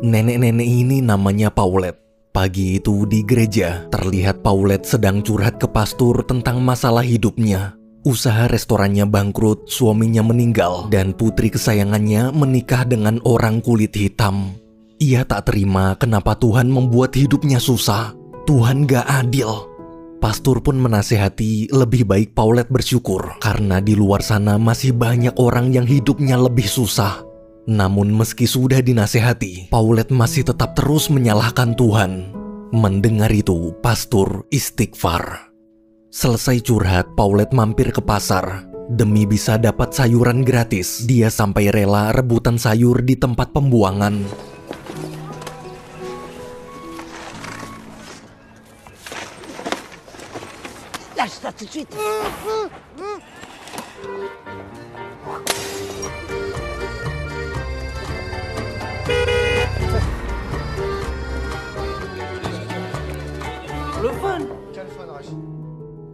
Nenek-nenek ini namanya Paulette. Pagi itu di gereja, terlihat Paulette sedang curhat ke pastor tentang masalah hidupnya. Usaha restorannya bangkrut, suaminya meninggal, dan putri kesayangannya menikah dengan orang kulit hitam. Ia tak terima kenapa Tuhan membuat hidupnya susah. Tuhan gak adil. Pastor pun menasehati lebih baik Paulette bersyukur, karena di luar sana masih banyak orang yang hidupnya lebih susah. Namun meski sudah dinasehati, Paulette masih tetap terus menyalahkan Tuhan. Mendengar itu, pastor istighfar. Selesai curhat, Paulette mampir ke pasar. Demi bisa dapat sayuran gratis, dia sampai rela rebutan sayur di tempat pembuangan. Lâche ça tout de suite.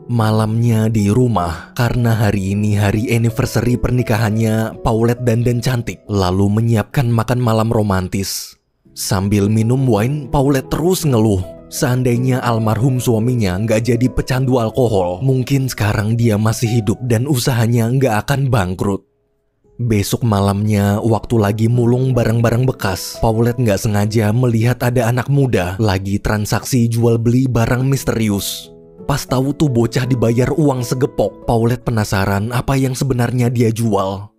Malamnya di rumah, karena hari ini hari anniversary pernikahannya, Paulette dandan cantik, lalu menyiapkan makan malam romantis. Sambil minum wine, Paulette terus ngeluh. Seandainya almarhum suaminya nggak jadi pecandu alkohol, mungkin sekarang dia masih hidup dan usahanya nggak akan bangkrut. Besok malamnya, waktu lagi mulung barang-barang bekas, Paulette nggak sengaja melihat ada anak muda lagi transaksi jual beli barang misterius. Pas tahu tuh bocah dibayar uang segepok, Paulette penasaran apa yang sebenarnya dia jual.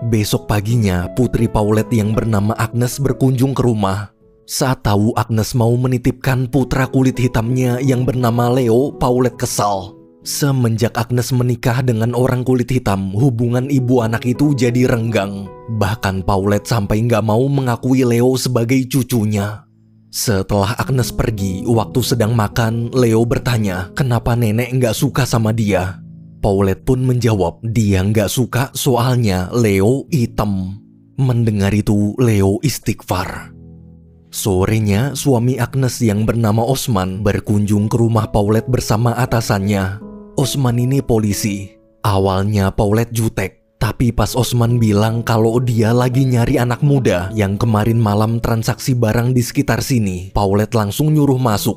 Besok paginya, putri Paulette yang bernama Agnes berkunjung ke rumah. Saat tahu Agnes mau menitipkan putra kulit hitamnya yang bernama Leo, Paulette kesal. Semenjak Agnes menikah dengan orang kulit hitam, hubungan ibu anak itu jadi renggang. Bahkan Paulette sampai nggak mau mengakui Leo sebagai cucunya. Setelah Agnes pergi, waktu sedang makan, Leo bertanya kenapa nenek nggak suka sama dia. Paulette pun menjawab dia nggak suka soalnya Leo hitam. Mendengar itu, Leo istighfar. Sorenya, suami Agnes yang bernama Osman berkunjung ke rumah Paulette bersama atasannya. Osman ini polisi. Awalnya Paulette jutek, tapi pas Osman bilang kalau dia lagi nyari anak muda yang kemarin malam transaksi barang di sekitar sini, Paulette langsung nyuruh masuk.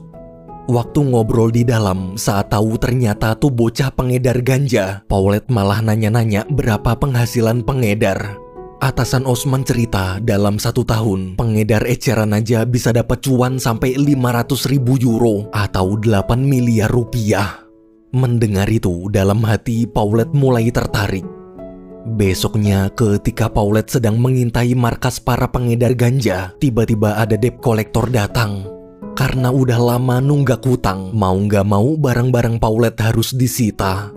Waktu ngobrol di dalam, saat tahu ternyata tuh bocah pengedar ganja, Paulette malah nanya-nanya berapa penghasilan pengedar. Atasan Osman cerita dalam 1 tahun, pengedar eceran aja bisa dapat cuan sampai 500.000 euro atau 8 miliar rupiah. Mendengar itu, dalam hati Paulette mulai tertarik. Besoknya, ketika Paulette sedang mengintai markas para pengedar ganja, tiba-tiba ada debt collector datang. Karena udah lama nunggak hutang, mau nggak mau barang-barang Paulette harus disita.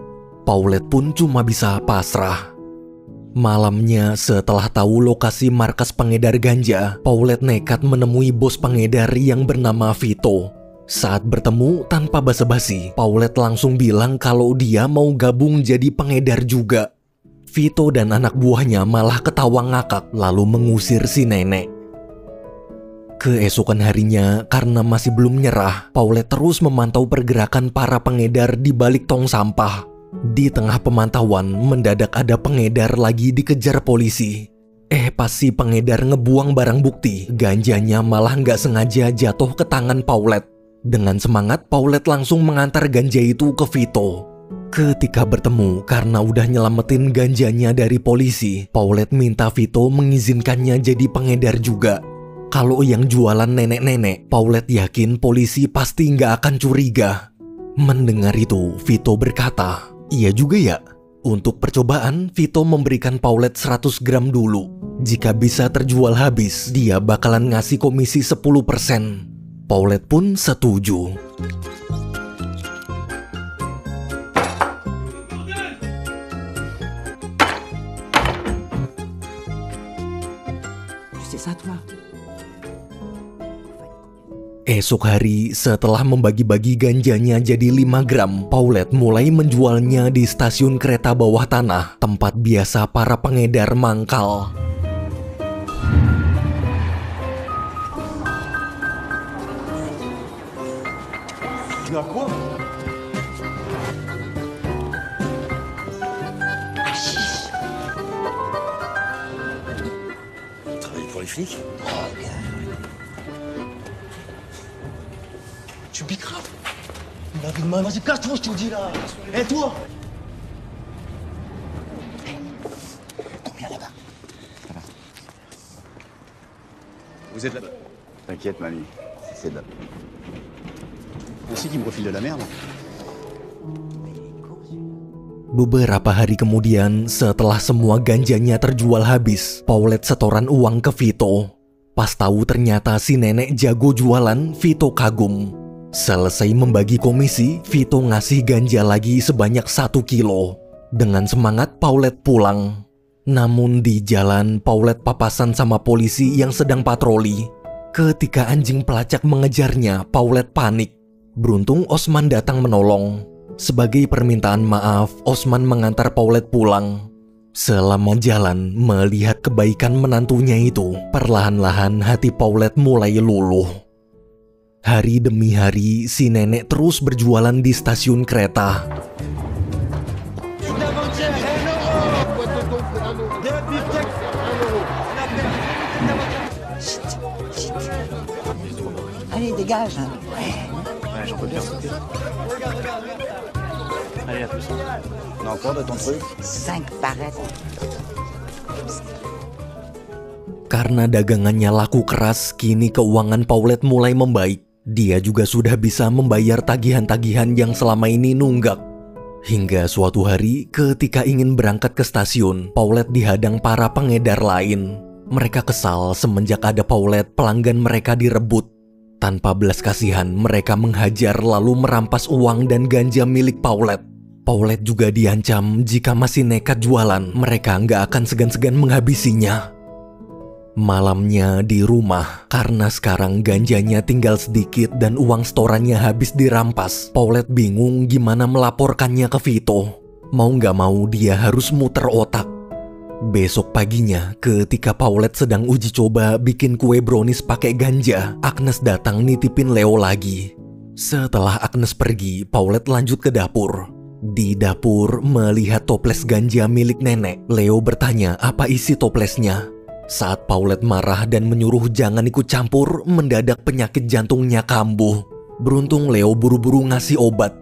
Paulette pun cuma bisa pasrah. Malamnya, setelah tahu lokasi markas pengedar ganja, Paulette nekat menemui bos pengedar yang bernama Vito. Saat bertemu, tanpa basa-basi, Paulette langsung bilang kalau dia mau gabung jadi pengedar juga. Vito dan anak buahnya malah ketawa ngakak lalu mengusir si nenek. Keesokan harinya, karena masih belum nyerah, Paulette terus memantau pergerakan para pengedar di balik tong sampah. Di tengah pemantauan, mendadak ada pengedar lagi dikejar polisi. Pas si pengedar ngebuang barang bukti, ganjanya malah nggak sengaja jatuh ke tangan Paulette. Dengan semangat, Paulette langsung mengantar ganja itu ke Vito. Ketika bertemu, karena udah nyelamatin ganjanya dari polisi, Paulette minta Vito mengizinkannya jadi pengedar juga. Kalau yang jualan nenek-nenek, Paulette yakin polisi pasti nggak akan curiga. Mendengar itu, Vito berkata, "Iya juga ya." Untuk percobaan, Vito memberikan Paulette 100 gram dulu. Jika bisa terjual habis, dia bakalan ngasih komisi 10%. Paulette pun setuju. Esok hari, setelah membagi-bagi ganjanya jadi 5 gram, Paulette mulai menjualnya di stasiun kereta bawah tanah, tempat biasa para pengedar mangkal. Travaille pour les flics? Tu bicraves. La vie de ma... Vas-y, casse-toi, je te dis là. Et toi? Combien là-bas? Vous êtes là-bas. T'inquiète, mamie. C'est là. On sait qu'il me refile de la merde. Beberapa hari kemudian, setelah semua ganjanya terjual habis, Paulette setoran uang ke Vito. Pas tahu ternyata si nenek jago jualan, Vito kagum. Selesai membagi komisi, Vito ngasih ganja lagi sebanyak 1 kilo. Dengan semangat, Paulette pulang. Namun di jalan, Paulette papasan sama polisi yang sedang patroli. Ketika anjing pelacak mengejarnya, Paulette panik. Beruntung Osman datang menolong. Sebagai permintaan maaf, Osman mengantar Paulette pulang. Selama jalan, melihat kebaikan menantunya itu, perlahan-lahan hati Paulette mulai luluh. Hari demi hari, si nenek terus berjualan di stasiun kereta. Allez, dégage. Ouais, j'en peux bien. Allez, à plus. On a encore de ton truc? 5 barrettes. Karena dagangannya laku keras, kini keuangan Paulette mulai membaik. Dia juga sudah bisa membayar tagihan-tagihan yang selama ini nunggak. Hingga suatu hari, ketika ingin berangkat ke stasiun, Paulette dihadang para pengedar lain. Mereka kesal semenjak ada Paulette, pelanggan mereka direbut. Tanpa belas kasihan, mereka menghajar lalu merampas uang dan ganja milik Paulette. Paulette juga diancam jika masih nekat jualan, mereka nggak akan segan-segan menghabisinya. Malamnya di rumah, karena sekarang ganjanya tinggal sedikit dan uang setorannya habis dirampas, Paulette bingung gimana melaporkannya ke Vito. Mau nggak mau dia harus muter otak. Besok paginya, ketika Paulette sedang uji coba bikin kue brownies pakai ganja, Agnes datang nitipin Leo lagi. Setelah Agnes pergi, Paulette lanjut ke dapur. Di dapur, melihat toples ganja milik nenek, Leo bertanya apa isi toplesnya. Saat Paulette marah dan menyuruh jangan ikut campur, mendadak penyakit jantungnya kambuh. Beruntung Leo buru-buru ngasih obat.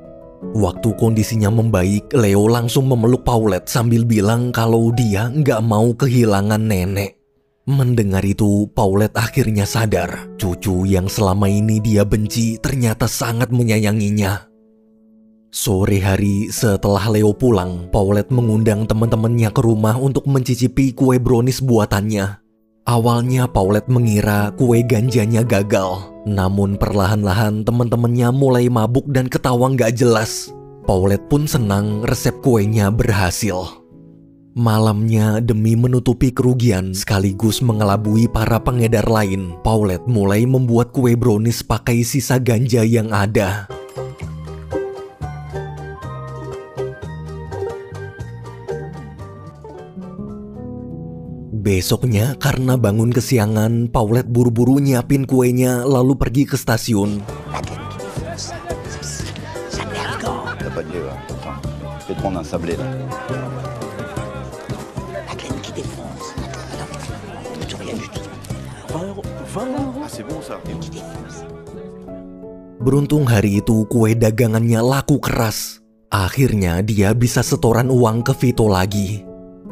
Waktu kondisinya membaik, Leo langsung memeluk Paulette sambil bilang kalau dia nggak mau kehilangan nenek. Mendengar itu, Paulette akhirnya sadar. Cucu yang selama ini dia benci ternyata sangat menyayanginya. Sore hari setelah Leo pulang, Paulette mengundang teman-temannya ke rumah untuk mencicipi kue brownies buatannya. Awalnya Paulette mengira kue ganjanya gagal. Namun perlahan-lahan teman-temannya mulai mabuk dan ketawa nggak jelas. Paulette pun senang resep kuenya berhasil. Malamnya demi menutupi kerugian sekaligus mengelabui para pengedar lain, Paulette mulai membuat kue brownies pakai sisa ganja yang ada. Besoknya karena bangun kesiangan, Paulette buru-buru nyiapin kuenya lalu pergi ke stasiun. La tête qui défonce. Ça merde quand. T'as pas de gueule, hein. Attends, je vais te prendre un sablé, là. La tête qui défonce. Attends, tu rien du tout. 20 euros. Ah, c'est bon, ça. Qui défonce. Beruntung hari itu kue dagangannya laku keras. Akhirnya dia bisa setoran uang ke Vito lagi.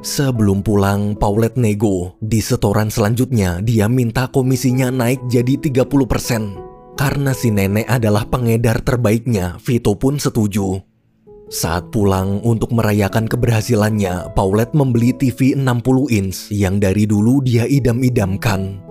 Sebelum pulang, Paulette nego. Di setoran selanjutnya, dia minta komisinya naik jadi 30%. Karena si nenek adalah pengedar terbaiknya, Vito pun setuju. Saat pulang untuk merayakan keberhasilannya, Paulette membeli TV 60 inch yang dari dulu dia idam-idamkan.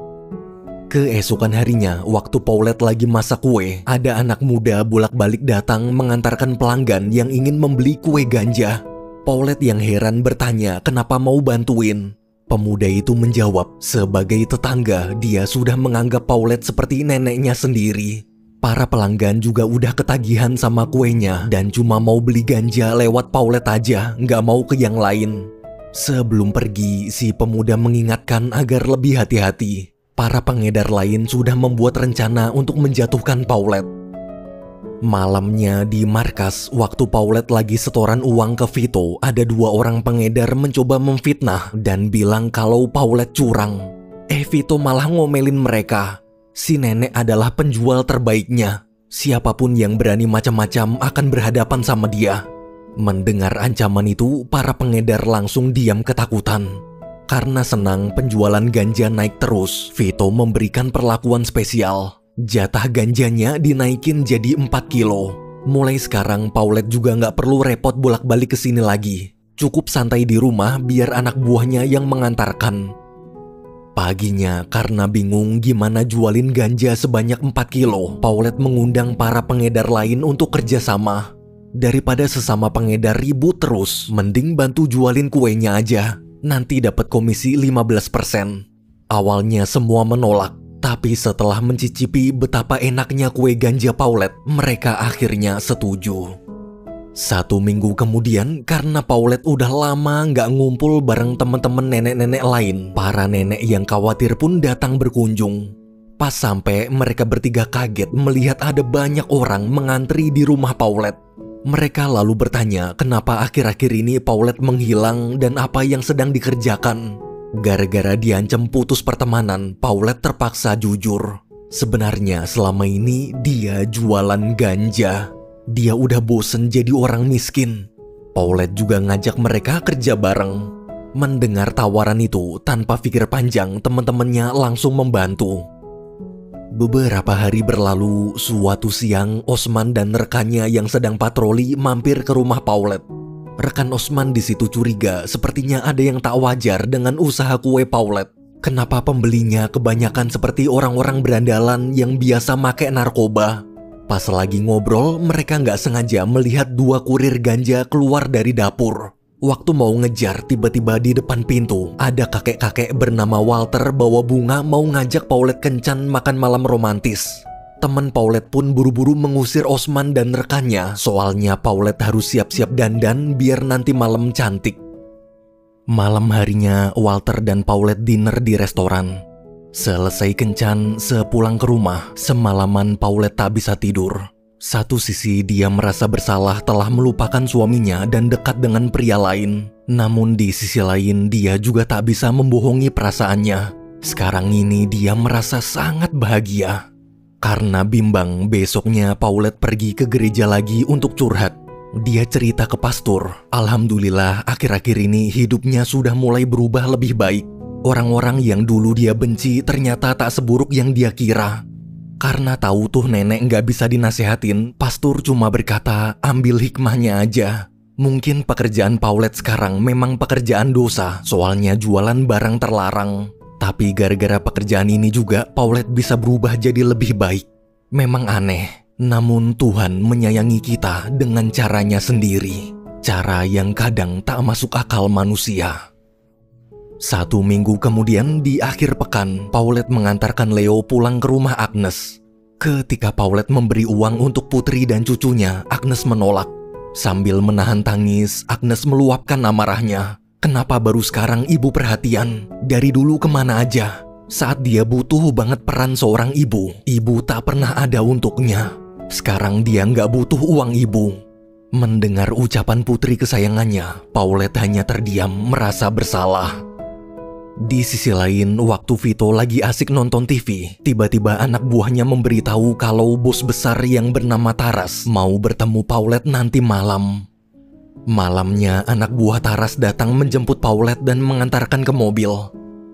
Keesokan harinya, waktu Paulette lagi masak kue, ada anak muda bolak-balik datang mengantarkan pelanggan yang ingin membeli kue ganja. Paulette yang heran bertanya kenapa mau bantuin. Pemuda itu menjawab, sebagai tetangga dia sudah menganggap Paulette seperti neneknya sendiri. Para pelanggan juga udah ketagihan sama kuenya dan cuma mau beli ganja lewat Paulette aja, nggak mau ke yang lain. Sebelum pergi, si pemuda mengingatkan agar lebih hati-hati. Para pengedar lain sudah membuat rencana untuk menjatuhkan Paulette. Malamnya di markas, waktu Paulette lagi setoran uang ke Vito, ada 2 orang pengedar mencoba memfitnah dan bilang kalau Paulette curang. Vito malah ngomelin mereka. Si nenek adalah penjual terbaiknya. Siapapun yang berani macam-macam akan berhadapan sama dia. Mendengar ancaman itu, para pengedar langsung diam ketakutan. Karena senang penjualan ganja naik terus, Vito memberikan perlakuan spesial. Jatah ganjanya dinaikin jadi 4 kilo. Mulai sekarang Paulette juga nggak perlu repot bolak-balik ke sini lagi. Cukup santai di rumah biar anak buahnya yang mengantarkan. Paginya, karena bingung gimana jualin ganja sebanyak 4 kilo, Paulette mengundang para pengedar lain untuk kerjasama. Daripada sesama pengedar ribut terus, mending bantu jualin kuenya aja. Nanti dapat komisi 15%. Awalnya semua menolak, tapi setelah mencicipi betapa enaknya kue ganja Paulette, mereka akhirnya setuju. 1 minggu kemudian, karena Paulette udah lama nggak ngumpul bareng teman-teman nenek-nenek lain, para nenek yang khawatir pun datang berkunjung. Pas sampai, mereka bertiga kaget melihat ada banyak orang mengantri di rumah Paulette. Mereka lalu bertanya kenapa akhir-akhir ini Paulette menghilang dan apa yang sedang dikerjakan. Gara-gara diancam putus pertemanan, Paulette terpaksa jujur. Sebenarnya selama ini dia jualan ganja. Dia udah bosen jadi orang miskin. Paulette juga ngajak mereka kerja bareng. Mendengar tawaran itu, tanpa pikir panjang, teman-temannya langsung membantu. Beberapa hari berlalu, suatu siang Osman dan rekannya yang sedang patroli mampir ke rumah Paulette. Rekan Osman di situ curiga, sepertinya ada yang tak wajar dengan usaha kue Paulette. Kenapa pembelinya kebanyakan seperti orang-orang berandalan yang biasa make narkoba? Pas lagi ngobrol, mereka nggak sengaja melihat 2 kurir ganja keluar dari dapur. Waktu mau ngejar, tiba-tiba di depan pintu ada kakek-kakek bernama Walter bawa bunga mau ngajak Paulette kencan makan malam romantis. Teman Paulette pun buru-buru mengusir Osman dan rekannya, soalnya Paulette harus siap-siap dandan biar nanti malam cantik. Malam harinya, Walter dan Paulette dinner di restoran. Selesai kencan, sepulang ke rumah, semalaman Paulette tak bisa tidur. Satu sisi dia merasa bersalah telah melupakan suaminya dan dekat dengan pria lain. Namun di sisi lain dia juga tak bisa membohongi perasaannya. Sekarang ini dia merasa sangat bahagia. Karena bimbang, besoknya Paulette pergi ke gereja lagi untuk curhat. Dia cerita ke pastor, alhamdulillah akhir-akhir ini hidupnya sudah mulai berubah lebih baik. Orang-orang yang dulu dia benci ternyata tak seburuk yang dia kira. Karena tahu tuh nenek nggak bisa dinasehatin, pastor cuma berkata, ambil hikmahnya aja. Mungkin pekerjaan Paulette sekarang memang pekerjaan dosa, soalnya jualan barang terlarang. Tapi gara-gara pekerjaan ini juga, Paulette bisa berubah jadi lebih baik. Memang aneh, namun Tuhan menyayangi kita dengan caranya sendiri. Cara yang kadang tak masuk akal manusia. 1 minggu kemudian di akhir pekan, Paulette mengantarkan Leo pulang ke rumah Agnes. Ketika Paulette memberi uang untuk putri dan cucunya, Agnes menolak. Sambil menahan tangis, Agnes meluapkan amarahnya. Kenapa baru sekarang ibu perhatian? Dari dulu kemana aja? Saat dia butuh banget peran seorang ibu, ibu tak pernah ada untuknya. Sekarang dia nggak butuh uang ibu. Mendengar ucapan putri kesayangannya, Paulette hanya terdiam merasa bersalah. Di sisi lain, waktu Vito lagi asik nonton TV, tiba-tiba anak buahnya memberitahu kalau bos besar yang bernama Taras mau bertemu Paulette nanti malam. Malamnya, anak buah Taras datang menjemput Paulette dan mengantarkan ke mobil.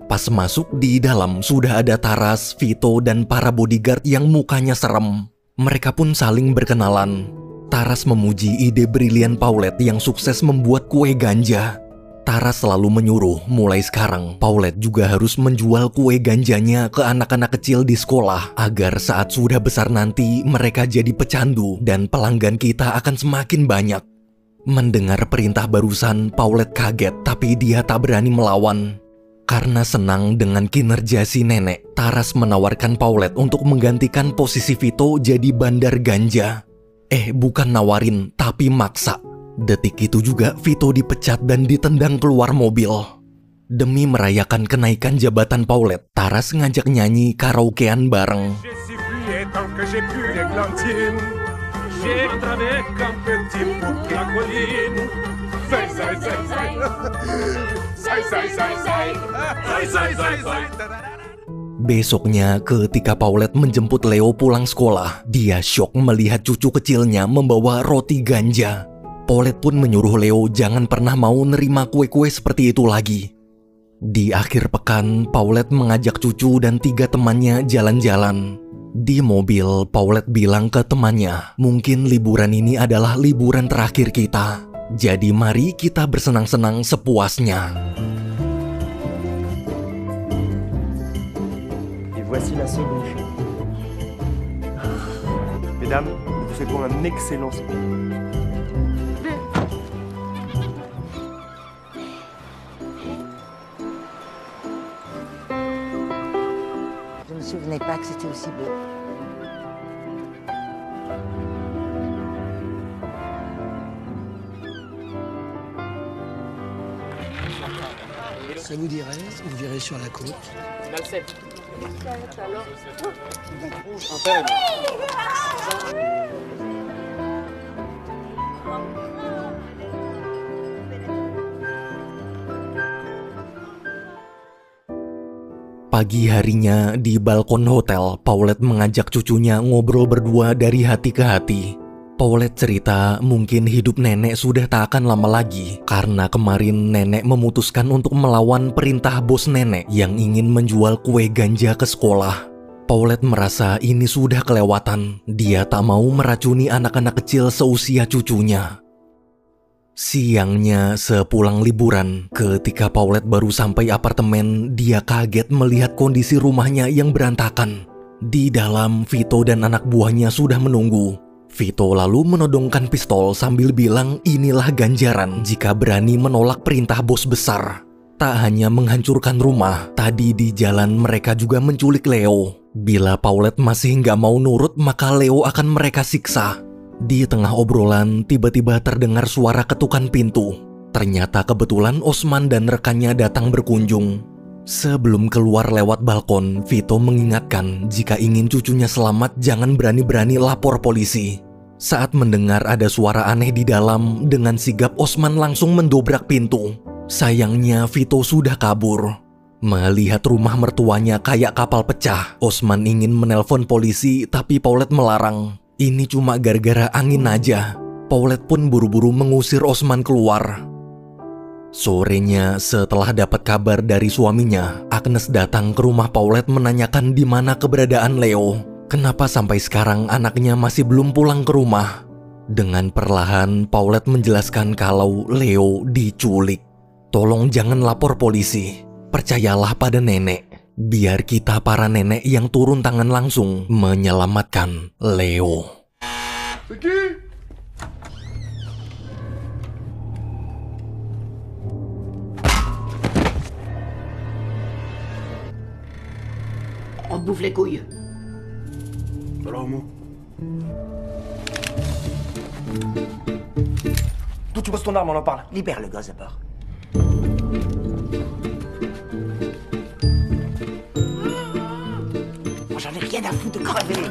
Pas masuk, di dalam sudah ada Taras, Vito, dan para bodyguard yang mukanya serem. Mereka pun saling berkenalan. Taras memuji ide brilian Paulette yang sukses membuat kue ganja. Taras selalu menyuruh, mulai sekarang Paulette juga harus menjual kue ganjanya ke anak-anak kecil di sekolah agar saat sudah besar nanti mereka jadi pecandu dan pelanggan kita akan semakin banyak. Mendengar perintah barusan, Paulette kaget tapi dia tak berani melawan. Karena senang dengan kinerja si nenek, Taras menawarkan Paulette untuk menggantikan posisi Vito jadi bandar ganja. Bukan nawarin, tapi maksa. Detik itu juga Vito dipecat dan ditendang keluar mobil. Demi merayakan kenaikan jabatan Paulette, Taras ngajak nyanyi karaokean bareng. Besoknya ketika Paulette menjemput Leo pulang sekolah, dia syok melihat cucu kecilnya membawa roti ganja. Paulette pun menyuruh Leo jangan pernah mau nerima kue-kue seperti itu lagi. Di akhir pekan, Paulette mengajak cucu dan 3 temannya jalan-jalan. Di mobil, Paulette bilang ke temannya, mungkin liburan ini adalah liburan terakhir kita. Jadi mari kita bersenang-senang sepuasnya. Voici la seconde chose. Mesdames, nous vous souhaitons un excellent spectacle. Je ne me souvenais pas que c'était aussi beau. Ça vous dirait, on verrait sur la côte. Pagi harinya di balkon hotel, Paulette mengajak cucunya ngobrol berdua dari hati ke hati. Paulette cerita mungkin hidup nenek sudah tak akan lama lagi karena kemarin nenek memutuskan untuk melawan perintah bos nenek yang ingin menjual kue ganja ke sekolah. Paulette merasa ini sudah kelewatan. Dia tak mau meracuni anak-anak kecil seusia cucunya. Siangnya sepulang liburan, ketika Paulette baru sampai apartemen, dia kaget melihat kondisi rumahnya yang berantakan. Di dalam, Vito dan anak buahnya sudah menunggu. Vito lalu menodongkan pistol sambil bilang inilah ganjaran jika berani menolak perintah bos besar. Tak hanya menghancurkan rumah, tadi di jalan mereka juga menculik Leo. Bila Paulette masih nggak mau nurut, maka Leo akan mereka siksa. Di tengah obrolan, tiba-tiba terdengar suara ketukan pintu. Ternyata kebetulan Osman dan rekannya datang berkunjung. Sebelum keluar lewat balkon, Vito mengingatkan jika ingin cucunya selamat jangan berani-berani lapor polisi. Saat mendengar ada suara aneh di dalam, dengan sigap Osman langsung mendobrak pintu. Sayangnya Vito sudah kabur. Melihat rumah mertuanya kayak kapal pecah, Osman ingin menelpon polisi tapi Paulette melarang. Ini cuma gara-gara angin aja. Paulette pun buru-buru mengusir Osman keluar. Sorenya, setelah dapat kabar dari suaminya, Agnes datang ke rumah Paulette menanyakan di mana keberadaan Leo. Kenapa sampai sekarang anaknya masih belum pulang ke rumah? Dengan perlahan, Paulette menjelaskan kalau Leo diculik. Tolong jangan lapor polisi. Percayalah pada nenek. Biar kita para nenek yang turun tangan langsung menyelamatkan Leo. On te bouffe les couilles. Alors, moi. D'où tu poses ton arme, on en parle. Libère le gaz à part. Moi, j'en ai rien à foutre de crever.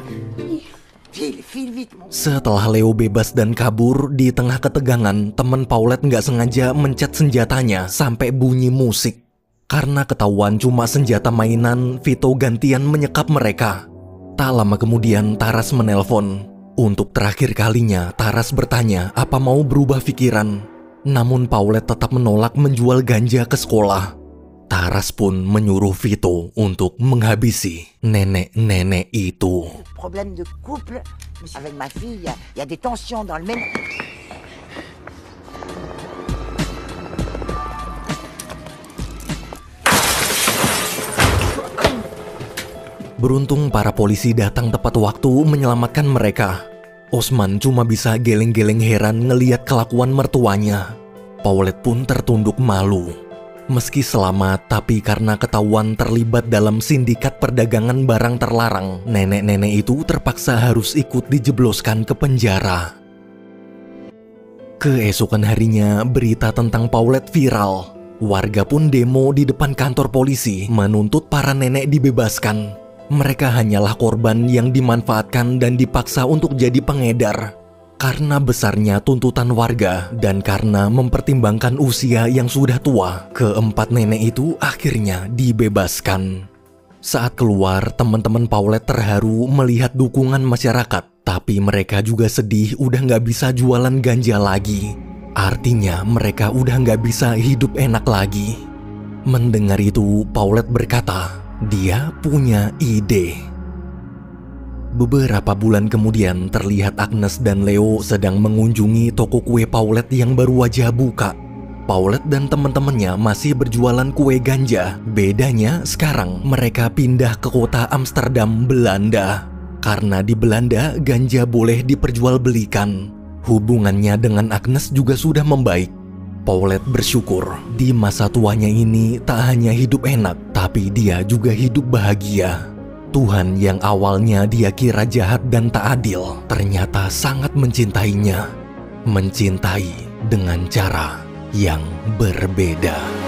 File vite, mon... Setelah Leo bebas dan kabur, di tengah ketegangan, teman Paulette nggak sengaja mencet senjatanya sampai bunyi musik. Karena ketahuan cuma senjata mainan, Vito gantian menyekap mereka. Tak lama kemudian Taras menelpon. Untuk terakhir kalinya, Taras bertanya apa mau berubah pikiran. Namun Paulette tetap menolak menjual ganja ke sekolah. Taras pun menyuruh Vito untuk menghabisi nenek-nenek itu. Problème de couple avec ma fille, il y a des tensions dans le même... Beruntung para polisi datang tepat waktu menyelamatkan mereka. Osman cuma bisa geleng-geleng heran ngeliat kelakuan mertuanya. Paulette pun tertunduk malu. Meski selamat, tapi karena ketahuan terlibat dalam sindikat perdagangan barang terlarang, nenek-nenek itu terpaksa harus ikut dijebloskan ke penjara. Keesokan harinya, berita tentang Paulette viral. Warga pun demo di depan kantor polisi menuntut para nenek dibebaskan. Mereka hanyalah korban yang dimanfaatkan dan dipaksa untuk jadi pengedar. Karena besarnya tuntutan warga dan karena mempertimbangkan usia yang sudah tua, keempat nenek itu akhirnya dibebaskan. Saat keluar, teman-teman Paulette terharu melihat dukungan masyarakat. Tapi mereka juga sedih udah nggak bisa jualan ganja lagi. Artinya mereka udah nggak bisa hidup enak lagi. Mendengar itu, Paulette berkata, dia punya ide. Beberapa bulan kemudian terlihat Agnes dan Leo sedang mengunjungi toko kue Paulette yang baru aja buka. Paulette dan teman-temannya masih berjualan kue ganja. Bedanya sekarang mereka pindah ke kota Amsterdam, Belanda. Karena di Belanda ganja boleh diperjualbelikan. Hubungannya dengan Agnes juga sudah membaik. Paulette bersyukur di masa tuanya ini tak hanya hidup enak, tapi dia juga hidup bahagia. Tuhan yang awalnya dia kira jahat dan tak adil, ternyata sangat mencintainya. Mencintai dengan cara yang berbeda.